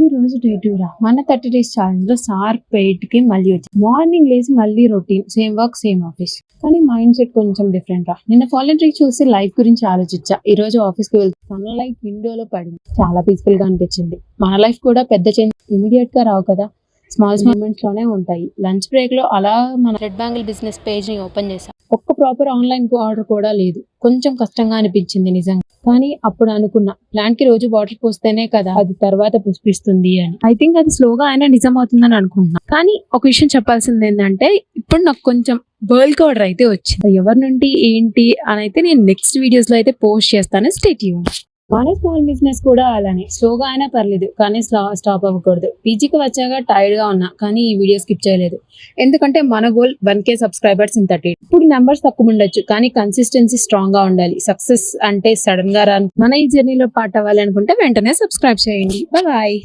ఈ రోజు డే 2 రా. మన 30 days ఛాలెంజ్ లో షార్ప్ 8 కి మళ్ళీ వచ్చి మార్నింగ్ లేసి మళ్ళీ routine, same work same office. కానీ మైండ్ సెట్ కొంచెం డిఫరెంట్ రా. నిన్న వాలంటరీ చూసి లైఫ్ గురించి ఆలోచించా. ఈ రోజు ఆఫీస్ కి వెళ్తే సన్లైట్ విండోలో పడింది, చాలా పీస్ఫుల్ గా అనిపించింది. మన లైఫ్ కూడా పెద్ద చేంజ్ ఇమీడియట్ గా రావు కదా, స్మాల్ మూమెంట్స్ లోనే ఉంటాయి. లంచ్ బ్రేక్ లో అలా మన రెడ్ బ్యాంగిల్ బిజినెస్ పేజ్ ని ఓపెన్ చేశా. ఒక్క ప్రాపర్ ఆన్లైన్ ఆర్డర్ కూడా లేదు. కొంచెం కష్టంగా అనిపించింది నిజంగా. కానీ అప్పుడు అనుకున్నా, ప్లాంట్ కి రోజు వాటర్ పోస్తేనే కదా అది తర్వాత పుష్పిస్తుంది అని. ఐ థింక్ అది స్లోగా అయినా నిజం అవుతుందని అనుకుంటున్నా. కానీ ఒక విషయం చెప్పాల్సింది ఏంటంటే, ఇప్పుడు నాకు కొంచెం బర్ల్ ఆర్డర్ అయితే వచ్చింది. ఎవరి నుండి ఏంటి అని అయితే నేను నెక్స్ట్ వీడియోస్ లో అయితే పోస్ట్ చేస్తాను. Stay tune. మన స్మాల్ బిజినెస్ కూడా అలానే స్లోగా అయినా పర్లేదు, కానీ స్టాప్ అవ్వకూడదు. పీజీకి వచ్చాక టైర్డ్ గా ఉన్నా, కానీ ఈ వీడియో స్కిప్ చేయలేదు. ఎందుకంటే మన గోల్ 1K సబ్స్క్రైబర్స్ ఇన్ 30. ఇప్పుడు నెంబర్స్ తక్కువ ఉండొచ్చు, కానీ కన్సిస్టెన్సీ స్ట్రాంగ్ గా ఉండాలి. సక్సెస్ అంటే సడన్ గా రాను. మన ఈ జర్నీలో పార్ట్ అవ్వాలి అనుకుంటే వెంటనే సబ్స్క్రైబ్ చేయండి. బాయ్.